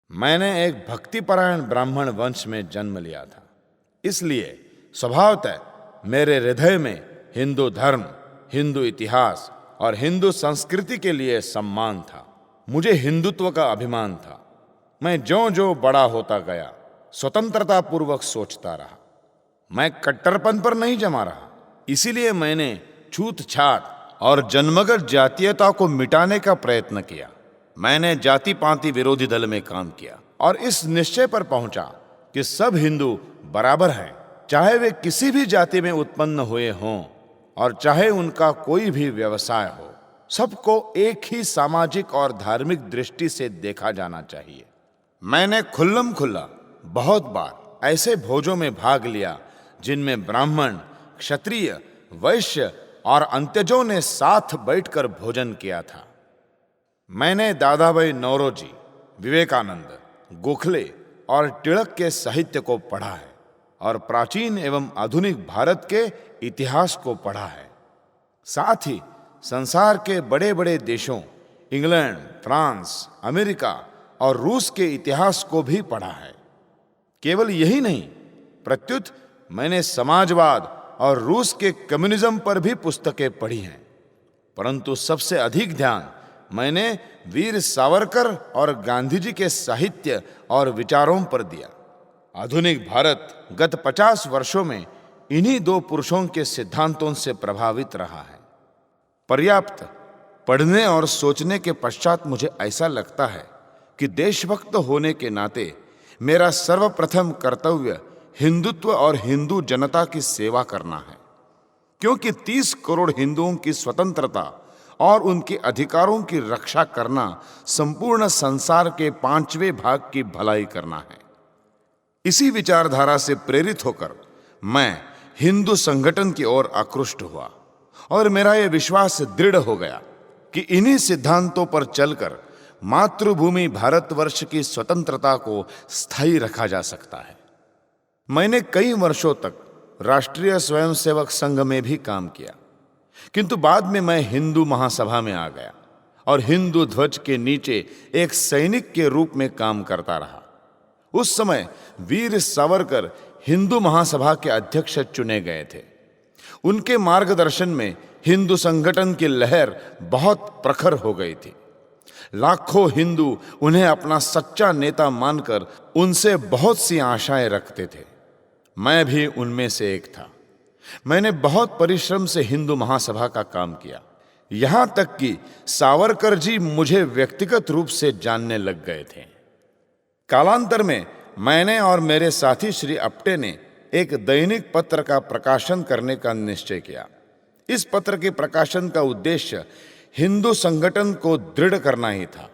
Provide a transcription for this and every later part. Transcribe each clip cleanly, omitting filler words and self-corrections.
मैंने एक भक्तिपरायण ब्राह्मण वंश में जन्म लिया था, इसलिए स्वभावतः मेरे हृदय में हिंदू धर्म, हिंदू इतिहास और हिंदू संस्कृति के लिए सम्मान था। मुझे हिंदुत्व का अभिमान था। मैं ज्यों ज्यों बड़ा होता गया, स्वतंत्रता पूर्वक सोचता रहा। मैं कट्टरपन पर नहीं जमा रहा। इसीलिए मैंने छूत छात और जन्मगत जातीयता को मिटाने का प्रयत्न किया। मैंने जाति पाति विरोधी दल में काम किया और इस निश्चय पर पहुंचा कि सब हिंदू बराबर हैं, चाहे वे किसी भी जाति में उत्पन्न हुए हों और चाहे उनका कोई भी व्यवसाय हो। सबको एक ही सामाजिक और धार्मिक दृष्टि से देखा जाना चाहिए। मैंने खुल्लम खुल्ला बहुत बार ऐसे भोजों में भाग लिया जिनमें ब्राह्मण, क्षत्रिय, वैश्य और अंत्यजों ने साथ बैठकर भोजन किया था। मैंने दादाभाई नौरोजी, विवेकानंद, गोखले और टिळक के साहित्य को पढ़ा है और प्राचीन एवं आधुनिक भारत के इतिहास को पढ़ा है। साथ ही संसार के बड़े बड़े देशों इंग्लैंड, फ्रांस, अमेरिका और रूस के इतिहास को भी पढ़ा है। केवल यही नहीं, प्रत्युत मैंने समाजवाद और रूस के कम्युनिज्म पर भी पुस्तकें पढ़ी हैं। परंतु सबसे अधिक ध्यान मैंने वीर सावरकर और गांधी जी के साहित्य और विचारों पर दिया। आधुनिक भारत गत 50 वर्षों में इन्हीं दो पुरुषों के सिद्धांतों से प्रभावित रहा है। पर्याप्त पढ़ने और सोचने के पश्चात मुझे ऐसा लगता है कि देशभक्त होने के नाते मेरा सर्वप्रथम कर्तव्य हिंदुत्व और हिंदू जनता की सेवा करना है, क्योंकि 30 करोड़ हिंदुओं की स्वतंत्रता और उनके अधिकारों की रक्षा करना संपूर्ण संसार के 5वें भाग की भलाई करना है। इसी विचारधारा से प्रेरित होकर मैं हिंदू संगठन की ओर आकृष्ट हुआ और मेरा यह विश्वास दृढ़ हो गया कि इन्हीं सिद्धांतों पर चलकर मातृभूमि भारतवर्ष की स्वतंत्रता को स्थायी रखा जा सकता है। मैंने कई वर्षों तक राष्ट्रीय स्वयंसेवक संघ में भी काम किया, किंतु बाद में मैं हिंदू महासभा में आ गया और हिंदू ध्वज के नीचे एक सैनिक के रूप में काम करता रहा। उस समय वीर सावरकर हिंदू महासभा के अध्यक्ष चुने गए थे। उनके मार्गदर्शन में हिंदू संगठन की लहर बहुत प्रखर हो गई थी। लाखों हिंदू उन्हें अपना सच्चा नेता मानकर उनसे बहुत सी आशाएं रखते थे। मैं भी उनमें से एक था। मैंने बहुत परिश्रम से हिंदू महासभा का काम किया, यहां तक कि सावरकर जी मुझे व्यक्तिगत रूप से जानने लग गए थे। कालांतर में मैंने और मेरे साथी श्री अप्टे ने एक दैनिक पत्र का प्रकाशन करने का निश्चय किया। इस पत्र के प्रकाशन का उद्देश्य हिंदू संगठन को दृढ़ करना ही था।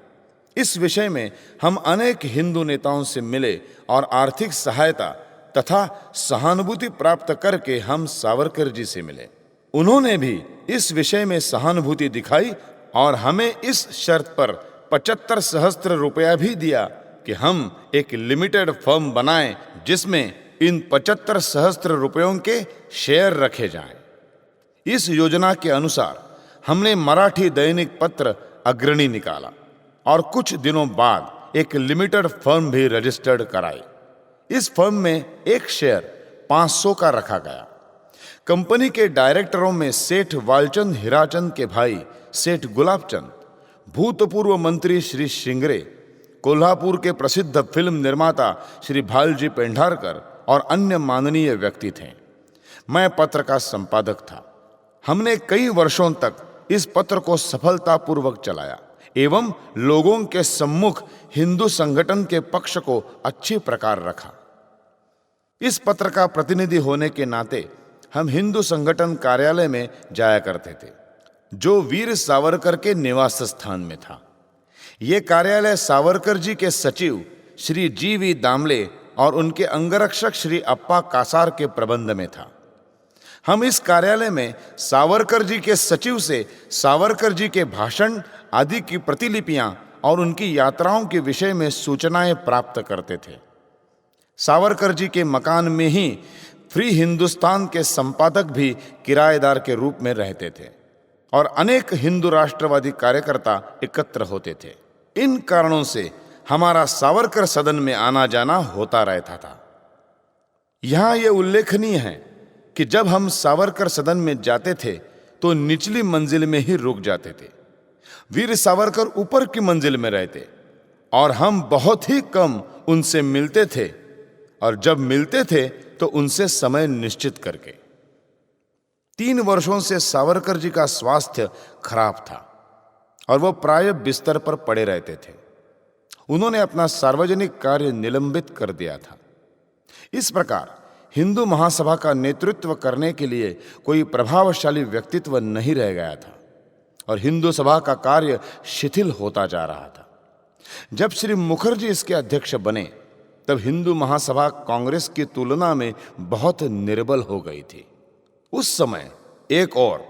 इस विषय में हम अनेक हिंदू नेताओं से मिले और आर्थिक सहायता तथा सहानुभूति प्राप्त करके हम सावरकर जी से मिले। उन्होंने भी इस विषय में सहानुभूति दिखाई और हमें इस शर्त पर 75 सहस्त्र रुपया भी दिया कि हम एक लिमिटेड फर्म बनाएं जिसमें इन 75 सहस्त्र रुपयों के शेयर रखे जाएं। इस योजना के अनुसार हमने मराठी दैनिक पत्र अग्रणी निकाला और कुछ दिनों बाद एक लिमिटेड फर्म भी रजिस्टर्ड कराई। इस फर्म में एक शेयर 500 का रखा गया। कंपनी के डायरेक्टरों में सेठ वालचंद हीराचंद के भाई सेठ गुलाबचंद, भूतपूर्व मंत्री श्री शिंगरे, कोल्हापुर के प्रसिद्ध फिल्म निर्माता श्री भालजी पेंढारकर और अन्य माननीय व्यक्ति थे। मैं पत्र का संपादक था। हमने कई वर्षों तक इस पत्र को सफलतापूर्वक चलाया एवं लोगों के सम्मुख हिंदू संगठन के पक्ष को अच्छी प्रकार रखा। इस पत्र का प्रतिनिधि होने के नाते हम हिंदू संगठन कार्यालय में जाया करते थे, जो वीर सावरकर के निवास स्थान में था। ये कार्यालय सावरकर जी के सचिव श्री जी.वी. दामले और उनके अंगरक्षक श्री अप्पा कासार के प्रबंध में था। हम इस कार्यालय में सावरकर जी के सचिव से सावरकर जी के भाषण आदि की प्रतिलिपियां और उनकी यात्राओं के विषय में सूचनाएं प्राप्त करते थे। सावरकर जी के मकान में ही फ्री हिंदुस्तान के संपादक भी किराएदार के रूप में रहते थे और अनेक हिंदू राष्ट्रवादी कार्यकर्ता एकत्र होते थे। इन कारणों से हमारा सावरकर सदन में आना जाना होता रहता था। यहां यह उल्लेखनीय है कि जब हम सावरकर सदन में जाते थे तो निचली मंजिल में ही रुक जाते थे। वीर सावरकर ऊपर की मंजिल में रहते और हम बहुत ही कम उनसे मिलते थे, और जब मिलते थे तो उनसे समय निश्चित करके। 3 वर्षों से सावरकर जी का स्वास्थ्य खराब था और वो प्राय बिस्तर पर पड़े रहते थे। उन्होंने अपना सार्वजनिक कार्य निलंबित कर दिया था। इस प्रकार हिंदू महासभा का नेतृत्व करने के लिए कोई प्रभावशाली व्यक्तित्व नहीं रह गया था और हिंदू सभा का कार्य शिथिल होता जा रहा था। जब श्री मुखर्जी इसके अध्यक्ष बने तब हिंदू महासभा कांग्रेस की तुलना में बहुत निर्बल हो गई थी। उस समय एक और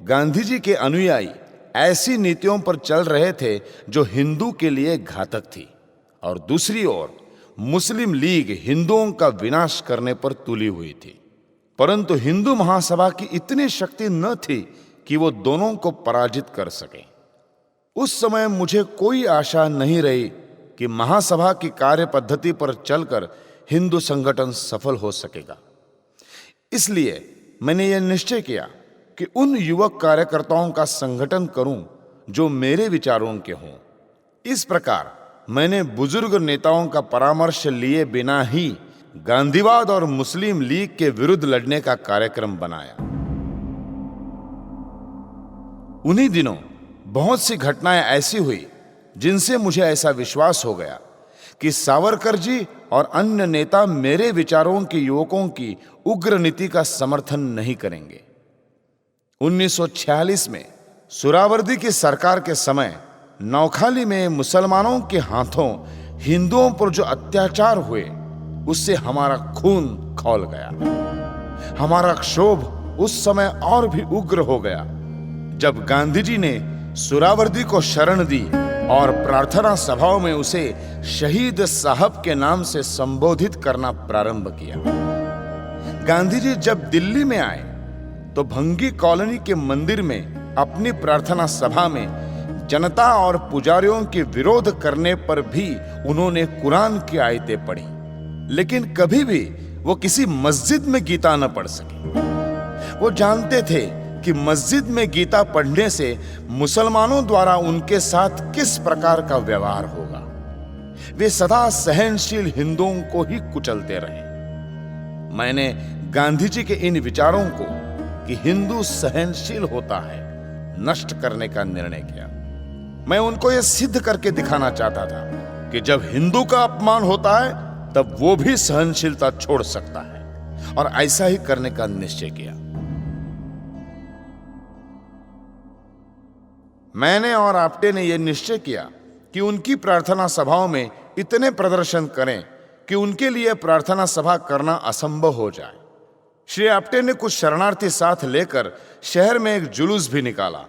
गांधी जी के अनुयायी ऐसी नीतियों पर चल रहे थे जो हिंदू के लिए घातक थी, और दूसरी ओर मुस्लिम लीग हिंदुओं का विनाश करने पर तुली हुई थी। परंतु हिंदू महासभा की इतनी शक्ति न थी कि वो दोनों को पराजित कर सके। उस समय मुझे कोई आशा नहीं रही कि महासभा की कार्य पद्धति पर चलकर हिंदू संगठन सफल हो सकेगा। इसलिए मैंने यह निश्चय किया कि उन युवक कार्यकर्ताओं का संगठन करूं जो मेरे विचारों के हों। इस प्रकार मैंने बुजुर्ग नेताओं का परामर्श लिए बिना ही गांधीवाद और मुस्लिम लीग के विरुद्ध लड़ने का कार्यक्रम बनाया। उन्हीं दिनों बहुत सी घटनाएं ऐसी हुई जिनसे मुझे ऐसा विश्वास हो गया कि सावरकर जी और अन्य नेता मेरे विचारों के युवकों की उग्र नीति का समर्थन नहीं करेंगे। 1946 में सुहरावर्दी की सरकार के समय नौखाली में मुसलमानों के हाथों हिंदुओं पर जो अत्याचार हुए उससे हमारा खून खौल गया। हमारा क्षोभ उस समय और भी उग्र हो गया जब गांधी जी ने सुहरावर्दी को शरण दी और प्रार्थना सभाओं में उसे शहीद साहब के नाम से संबोधित करना प्रारंभ किया। गांधी जी जब दिल्ली में आए तो भंगी कॉलोनी के मंदिर में अपनी प्रार्थना सभा में जनता और पुजारियों के विरोध करने पर भी उन्होंने कुरान की आयतें पढ़ी, लेकिन कभी भी वो किसी मस्जिद में गीता न पढ़ सके। वो जानते थे कि मस्जिद में गीता पढ़ने से मुसलमानों द्वारा उनके साथ किस प्रकार का व्यवहार होगा। वे सदा सहनशील हिंदुओं को ही कुचलते रहे। मैंने गांधी जी के इन विचारों को कि हिंदू सहनशील होता है नष्ट करने का निर्णय किया। मैं उनको यह सिद्ध करके दिखाना चाहता था कि जब हिंदू का अपमान होता है तब वो भी सहनशीलता छोड़ सकता है, और ऐसा ही करने का निश्चय किया। मैंने और आप्टे ने यह निश्चय किया कि उनकी प्रार्थना सभाओं में इतने प्रदर्शन करें कि उनके लिए प्रार्थना सभा करना असंभव हो जाए। श्री आप्टे ने कुछ शरणार्थी साथ लेकर शहर में एक जुलूस भी निकाला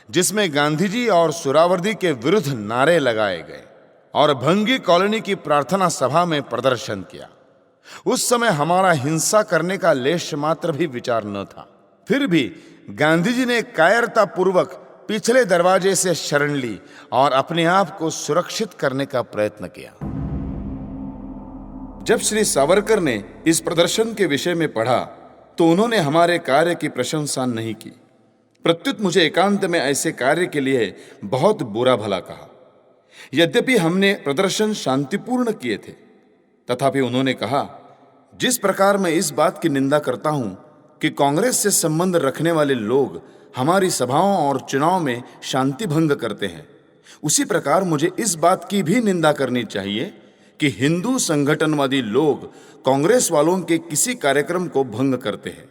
जिसमें गांधी जी और सुहरावर्दी के विरुद्ध नारे लगाए गए और भंगी कॉलोनी की प्रार्थना सभा में प्रदर्शन किया। उस समय हमारा हिंसा करने का लेश मात्र भी विचार न था। फिर भी गांधी जी ने कायरता पूर्वक पिछले दरवाजे से शरण ली और अपने आप को सुरक्षित करने का प्रयत्न किया। जब श्री सावरकर ने इस प्रदर्शन के विषय में पढ़ा तो उन्होंने हमारे कार्य की प्रशंसा नहीं की। प्रत्युत मुझे एकांत में ऐसे कार्य के लिए बहुत बुरा भला कहा। यद्यपि हमने प्रदर्शन शांतिपूर्ण किए थे, तथापि उन्होंने कहा, जिस प्रकार मैं इस बात की निंदा करता हूं कि कांग्रेस से संबंध रखने वाले लोग हमारी सभाओं और चुनाव में शांति भंग करते हैं, उसी प्रकार मुझे इस बात की भी निंदा करनी चाहिए कि हिंदू संगठनवादी लोग कांग्रेस वालों के किसी कार्यक्रम को भंग करते हैं।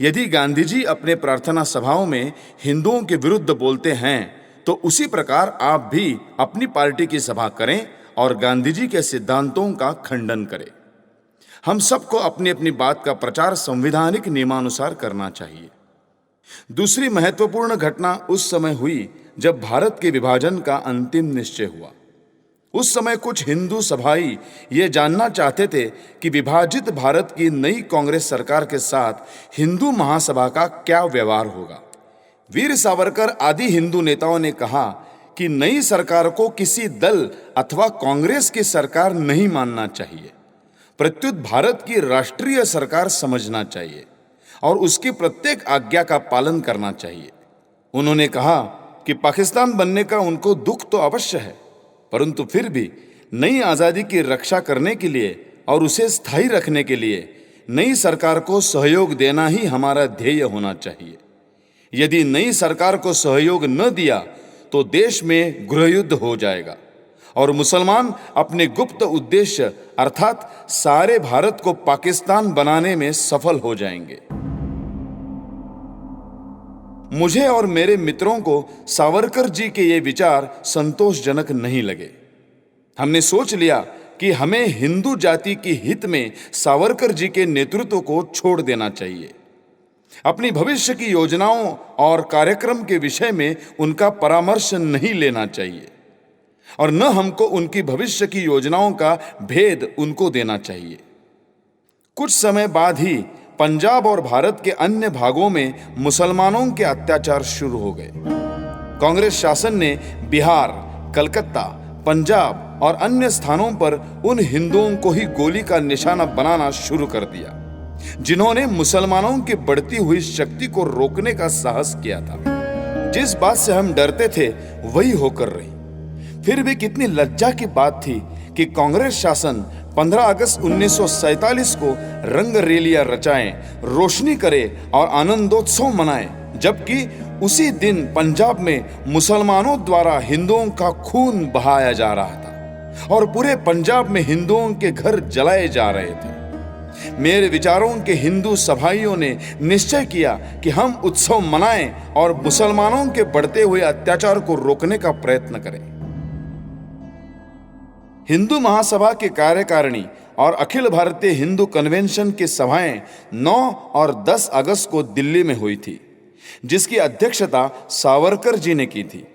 यदि गांधी जी अपने प्रार्थना सभाओं में हिंदुओं के विरुद्ध बोलते हैं तो उसी प्रकार आप भी अपनी पार्टी की सभा करें और गांधी जी के सिद्धांतों का खंडन करें। हम सबको अपनी अपनी बात का प्रचार संवैधानिक नियमानुसार करना चाहिए। दूसरी महत्वपूर्ण घटना उस समय हुई जब भारत के विभाजन का अंतिम निश्चय हुआ। उस समय कुछ हिंदू सभाई ये जानना चाहते थे कि विभाजित भारत की नई कांग्रेस सरकार के साथ हिंदू महासभा का क्या व्यवहार होगा। वीर सावरकर आदि हिंदू नेताओं ने कहा कि नई सरकार को किसी दल अथवा कांग्रेस की सरकार नहीं मानना चाहिए, प्रत्युत भारत की राष्ट्रीय सरकार समझना चाहिए और उसकी प्रत्येक आज्ञा का पालन करना चाहिए। उन्होंने कहा कि पाकिस्तान बनने का उनको दुख तो अवश्य है, परंतु फिर भी नई आजादी की रक्षा करने के लिए और उसे स्थायी रखने के लिए नई सरकार को सहयोग देना ही हमारा ध्येय होना चाहिए। यदि नई सरकार को सहयोग न दिया तो देश में गृहयुद्ध हो जाएगा और मुसलमान अपने गुप्त उद्देश्य अर्थात सारे भारत को पाकिस्तान बनाने में सफल हो जाएंगे। मुझे और मेरे मित्रों को सावरकर जी के ये विचार संतोषजनक नहीं लगे। हमने सोच लिया कि हमें हिंदू जाति की हित में सावरकर जी के नेतृत्व को छोड़ देना चाहिए। अपनी भविष्य की योजनाओं और कार्यक्रम के विषय में उनका परामर्श नहीं लेना चाहिए और न हमको उनकी भविष्य की योजनाओं का भेद उनको देना चाहिए। कुछ समय बाद ही पंजाब और भारत के अन्य भागों में मुसलमानों के अत्याचार शुरू हो गए। कांग्रेस शासन ने बिहार, कलकत्ता, पंजाब और अन्य स्थानों पर उन हिंदुओं को ही गोली का निशाना बनाना शुरू कर दिया जिन्होंने मुसलमानों की बढ़ती हुई शक्ति को रोकने का साहस किया था। जिस बात से हम डरते थे वही होकर रही। फिर भी कितनी लज्जा की बात थी कि कांग्रेस शासन 15 अगस्त 1947 को रंग रैलियां रचाए, रोशनी करे और आनंदोत्सव मनाए, जबकि उसी दिन पंजाब में मुसलमानों द्वारा हिंदुओं का खून बहाया जा रहा था और पूरे पंजाब में हिंदुओं के घर जलाए जा रहे थे। मेरे विचारों के हिंदू सभाइयों ने निश्चय किया कि हम उत्सव मनाएं और मुसलमानों के बढ़ते हुए अत्याचार को रोकने का प्रयत्न करें। हिंदू महासभा के कार्यकारिणी और अखिल भारतीय हिंदू कन्वेंशन की सभाएं 9 और 10 अगस्त को दिल्ली में हुई थी, जिसकी अध्यक्षता सावरकर जी ने की थी।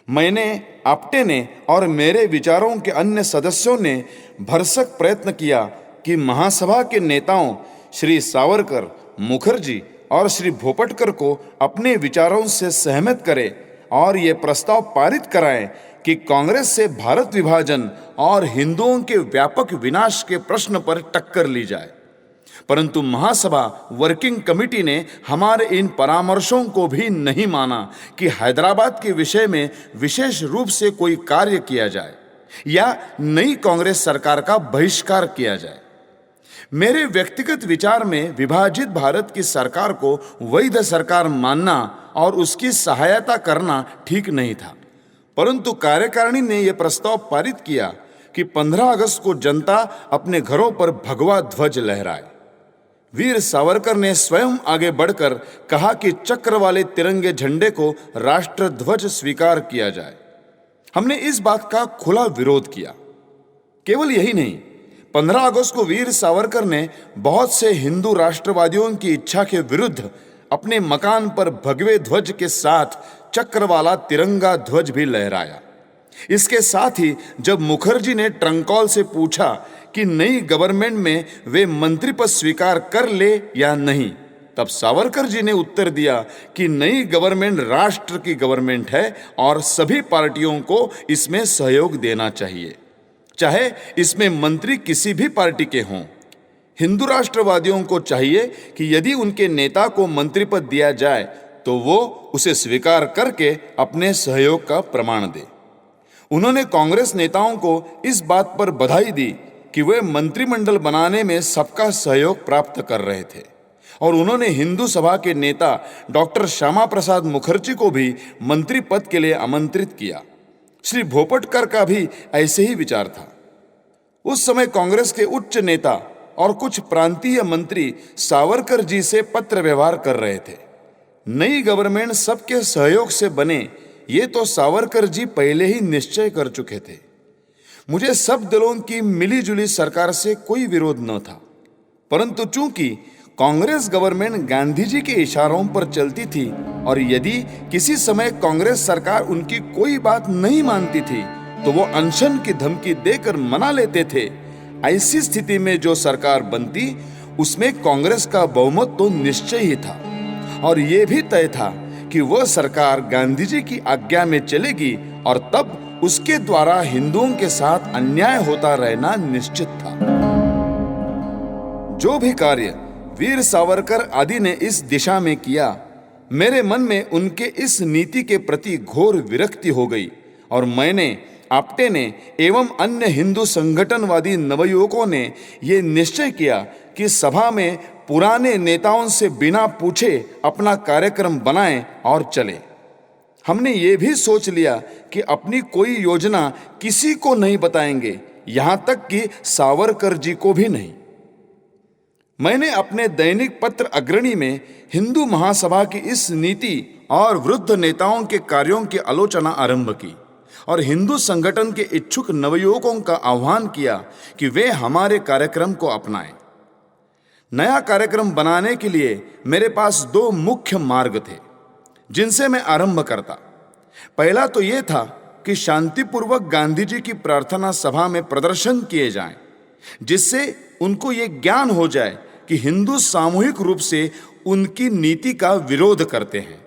मैंने, आप्टे ने और मेरे विचारों के अन्य सदस्यों ने भरसक प्रयत्न किया कि महासभा के नेताओं श्री सावरकर, मुखर्जी और श्री भोपटकर को अपने विचारों से सहमत करें और ये प्रस्ताव पारित कराएं कि कांग्रेस से भारत विभाजन और हिंदुओं के व्यापक विनाश के प्रश्न पर टक्कर ली जाए। परंतु महासभा वर्किंग कमेटी ने हमारे इन परामर्शों को भी नहीं माना कि हैदराबाद के विषय में विशेष रूप से कोई कार्य किया जाए या नई कांग्रेस सरकार का बहिष्कार किया जाए। मेरे व्यक्तिगत विचार में विभाजित भारत की सरकार को वैध सरकार मानना और उसकी सहायता करना ठीक नहीं था, परंतु कार्यकारिणी ने यह प्रस्ताव पारित किया कि 15 अगस्त को जनता अपने घरों पर भगवा ध्वज लहराए। वीर सावरकर ने स्वयं आगे बढ़कर कहा कि चक्र वाले तिरंगे झंडे को राष्ट्र ध्वज स्वीकार किया जाए। हमने इस बात का खुला विरोध किया। केवल यही नहीं, 15 अगस्त को वीर सावरकर ने बहुत से हिंदू राष्ट्रवादियों की इच्छा के विरुद्ध अपने मकान पर भगवे ध्वज के साथ चक्र वाला तिरंगा ध्वज भी लहराया। इसके साथ ही जब मुखर्जी ने ट्रंकॉल से पूछा कि नई गवर्नमेंट में वे मंत्री पद स्वीकार कर ले या नहीं, तब सावरकर जी ने उत्तर दिया कि नई गवर्नमेंट राष्ट्र की गवर्नमेंट है और सभी पार्टियों को इसमें सहयोग देना चाहिए, चाहे इसमें मंत्री किसी भी पार्टी के हों। हिंदू राष्ट्रवादियों को चाहिए कि यदि उनके नेता को मंत्री पद दिया जाए तो वो उसे स्वीकार करके अपने सहयोग का प्रमाण दे। उन्होंने कांग्रेस नेताओं को इस बात पर बधाई दी कि वे मंत्रिमंडल बनाने में सबका सहयोग प्राप्त कर रहे थे और उन्होंने हिंदू सभा के नेता डॉक्टर श्यामा प्रसाद मुखर्जी को भी मंत्री पद के लिए आमंत्रित किया। श्री भोपटकर का भी ऐसे ही विचार था। उस समय कांग्रेस के उच्च नेता और कुछ प्रांतीय मंत्री सावरकर जी से पत्र व्यवहार कर रहे थे। नई गवर्नमेंट सबके सहयोग से बने, ये तो सावरकर जी पहले ही निश्चय कर चुके थे। मुझे सब दलों की मिलीजुली सरकार से कोई विरोध न था, परंतु चूंकि कांग्रेस गवर्नमेंट गांधी जी के इशारों पर चलती थी और यदि किसी समय कांग्रेस सरकार उनकी कोई बात नहीं मानती थी तो वो अनशन की धमकी देकर मना लेते थे। ऐसी स्थिति में जो सरकार बनती उसमें कांग्रेस का बहुमत तो निश्चय ही था और ये भी तय था कि वह सरकार गांधी जी की आज्ञा में चलेगी और तब उसके द्वारा हिंदुओं के साथ अन्याय होता रहना निश्चित था। जो भी कार्य वीर सावरकर आदि ने इस दिशा में किया, मेरे मन में उनके इस नीति के प्रति घोर विरक्ति हो गई और मैंने, आप्टे ने एवं अन्य हिंदू संगठनवादी नवयुवकों ने यह निश्चय किया कि सभा में पुराने नेताओं से बिना पूछे अपना कार्यक्रम बनाएं और चले। हमने ये भी सोच लिया कि अपनी कोई योजना किसी को नहीं बताएंगे, यहां तक कि सावरकर जी को भी नहीं। मैंने अपने दैनिक पत्र अग्रणी में हिंदू महासभा की इस नीति और वृद्ध नेताओं के कार्यों की आलोचना आरंभ की और हिंदू संगठन के इच्छुक नवयुवकों का आह्वान किया कि वे हमारे कार्यक्रम को अपनाएं। नया कार्यक्रम बनाने के लिए मेरे पास दो मुख्य मार्ग थे जिनसे मैं आरंभ करता। पहला तो यह था कि शांतिपूर्वक गांधी जी की प्रार्थना सभा में प्रदर्शन किए जाएं, जिससे उनको यह ज्ञान हो जाए कि हिंदू सामूहिक रूप से उनकी नीति का विरोध करते हैं,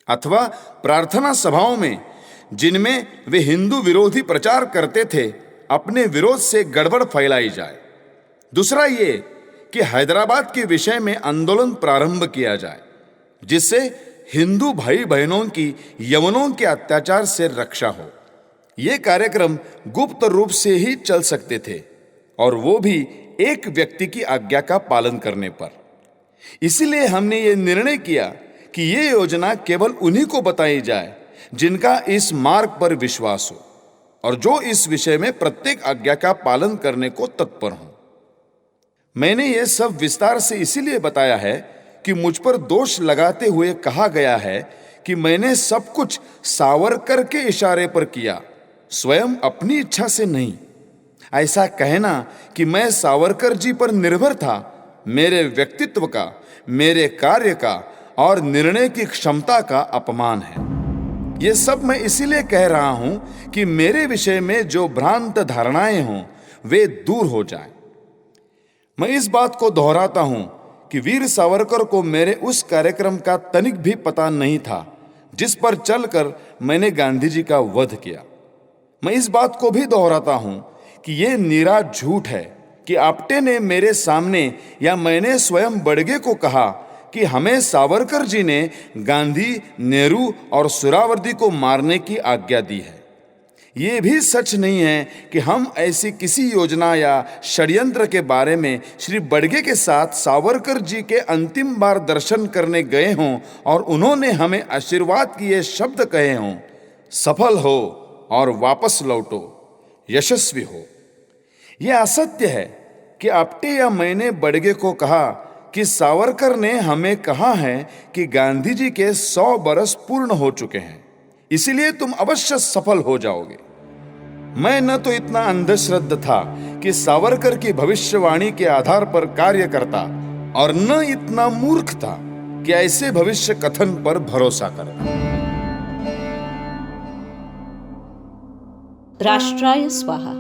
अथवा प्रार्थना सभाओं में जिनमें वे हिंदू विरोधी प्रचार करते थे अपने विरोध से गड़बड़ फैलाई जाए। दूसरा ये कि हैदराबाद के विषय में आंदोलन प्रारंभ किया जाए, जिससे हिंदू भाई बहनों की यवनों के अत्याचार से रक्षा हो। ये कार्यक्रम गुप्त रूप से ही चल सकते थे और वो भी एक व्यक्ति की आज्ञा का पालन करने पर। इसलिए हमने ये निर्णय किया कि ये योजना केवल उन्हीं को बताई जाए जिनका इस मार्ग पर विश्वास हो और जो इस विषय में प्रत्येक आज्ञा का पालन करने को तत्पर हो। मैंने यह सब विस्तार से इसीलिए बताया है कि मुझ पर दोष लगाते हुए कहा गया है कि मैंने सब कुछ सावरकर के इशारे पर किया, स्वयं अपनी इच्छा से नहीं। ऐसा कहना कि मैं सावरकर जी पर निर्भर था, मेरे व्यक्तित्व का, मेरे कार्य का और निर्णय की क्षमता का अपमान है। ये सब मैं इसीलिए कह रहा हूं कि मेरे विषय में जो भ्रांत धारणाएं हों वे दूर हो जाएं। मैं इस बात को दोहराता हूं कि वीर सावरकर को मेरे उस कार्यक्रम का तनिक भी पता नहीं था जिस पर चलकर मैंने गांधी जी का वध किया। मैं इस बात को भी दोहराता हूं कि यह निरा झूठ है कि आप्टे ने मेरे सामने या मैंने स्वयं बड़गे को कहा कि हमें सावरकर जी ने गांधी, नेहरू और सुहरावर्दी को मारने की आज्ञा दी है। ये भी सच नहीं है कि हम ऐसी किसी योजना या षड्यंत्र के बारे में श्री बड़गे के साथ सावरकर जी के अंतिम बार दर्शन करने गए हों और उन्होंने हमें आशीर्वाद किए शब्द कहे हों, सफल हो और वापस लौटो, यशस्वी हो। यह असत्य है कि आप्टे या मैंने बड़गे को कहा कि सावरकर ने हमें कहा है कि गांधी जी के 100 बरस पूर्ण हो चुके हैं, इसलिए तुम अवश्य सफल हो जाओगे। मैं न तो इतना अंधश्रद्ध था कि सावरकर की भविष्यवाणी के आधार पर कार्य करता और न इतना मूर्ख था कि ऐसे भविष्य कथन पर भरोसा करता। राष्ट्राय स्वाहा।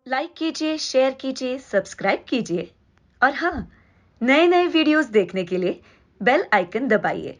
लाइक कीजिए, शेयर कीजिए, सब्सक्राइब कीजिए और हाँ, नए नए वीडियोस देखने के लिए बेल आइकन दबाइए।